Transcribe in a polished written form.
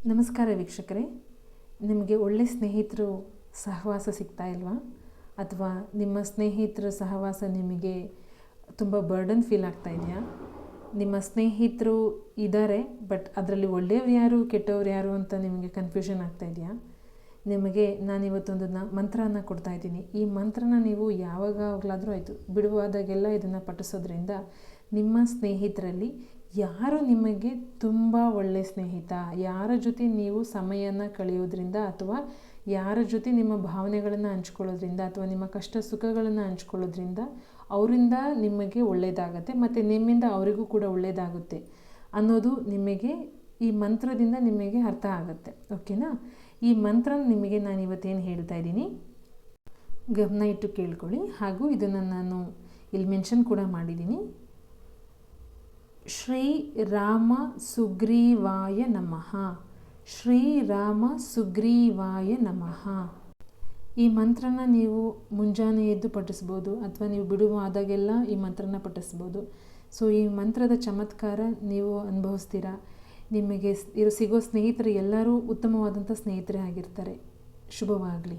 ನಮಸ್ಕಾರ ವೀಕ್ಷಕರೇ, ನಿಮಗೆ ಒಳ್ಳೆ ಸ್ನೇಹಿತರು ಸಹವಾಸ ಸಿಗ್ತಾ ಇಲ್ವಾ? ಅಥವಾ ನಿಮ್ಮ ಸ್ನೇಹಿತರ ಸಹವಾಸ ನಿಮಗೆ ತುಂಬ ಬರ್ಡನ್ ಫೀಲ್ ಆಗ್ತಾ ಇದೆಯಾ? ನಿಮ್ಮ ಸ್ನೇಹಿತರು ಇದ್ದಾರೆ, ಬಟ್ ಅದರಲ್ಲಿ ಒಳ್ಳೆಯವ್ರು ಯಾರು ಕೆಟ್ಟವ್ರು ಯಾರು ಅಂತ ನಿಮಗೆ ಕನ್ಫ್ಯೂಷನ್ ಆಗ್ತಾ ಇದೆಯಾ? ನಿಮಗೆ ನಾನಿವತ್ತೊಂದು ಮಂತ್ರನ ಕೊಡ್ತಾ ಇದ್ದೀನಿ. ಈ ಮಂತ್ರನ ನೀವು ಯಾವಾಗಲಾದರೂ ಆಯಿತು ಬಿಡುವಾದಾಗೆಲ್ಲ ಇದನ್ನು ಪಠಿಸೋದ್ರಿಂದ ನಿಮ್ಮ ಸ್ನೇಹಿತರಲ್ಲಿ ಯಾರು ನಿಮಗೆ ತುಂಬ ಒಳ್ಳೆಯ ಸ್ನೇಹಿತ, ಯಾರ ಜೊತೆ ನೀವು ಸಮಯನ ಕಳೆಯೋದ್ರಿಂದ ಅಥವಾ ಯಾರ ಜೊತೆ ನಿಮ್ಮ ಭಾವನೆಗಳನ್ನು ಹಂಚ್ಕೊಳ್ಳೋದ್ರಿಂದ ಅಥವಾ ನಿಮ್ಮ ಕಷ್ಟ ಸುಖಗಳನ್ನು ಹಂಚ್ಕೊಳ್ಳೋದ್ರಿಂದ ಅವರಿಂದ ನಿಮಗೆ ಒಳ್ಳೆಯದಾಗತ್ತೆ ಮತ್ತು ನಿಮ್ಮಿಂದ ಅವರಿಗೂ ಕೂಡ ಒಳ್ಳೆಯದಾಗುತ್ತೆ ಅನ್ನೋದು ನಿಮಗೆ ಈ ಮಂತ್ರದಿಂದ ನಿಮಗೆ ಅರ್ಥ ಆಗುತ್ತೆ. ಓಕೆನಾ? ಈ ಮಂತ್ರ ನಿಮಗೆ ನಾನು ಇವತ್ತೇನು ಹೇಳ್ತಾ ಇದ್ದೀನಿ ಗಮನ ಇಟ್ಟು ಕೇಳ್ಕೊಳ್ಳಿ. ಹಾಗೂ ಇದನ್ನು ನಾನು ಇಲ್ಲಿ ಮೆನ್ಷನ್ ಕೂಡ ಮಾಡಿದ್ದೀನಿ. ಶ್ರೀರಾಮ ಸುಗ್ರೀವಾಯ ನಮಃ. ಶ್ರೀರಾಮ ಸುಗ್ರೀವಾಯ ನಮಃ. ಈ ಮಂತ್ರನ ನೀವು ಮುಂಜಾನೆ ಎದ್ದು ಪಠಿಸ್ಬೋದು ಅಥವಾ ನೀವು ಬಿಡುವಾದಾಗೆಲ್ಲ ಈ ಮಂತ್ರನ ಪಠಿಸ್ಬೋದು. ಸೊ ಈ ಮಂತ್ರದ ಚಮತ್ಕಾರ ನೀವು ಅನುಭವಿಸ್ತೀರಾ. ನಿಮಗೆ ಸಿಗೋ ಸ್ನೇಹಿತರು ಎಲ್ಲರೂ ಉತ್ತಮವಾದಂಥ ಸ್ನೇಹಿತರೇ ಆಗಿರ್ತಾರೆ. ಶುಭವಾಗಲಿ.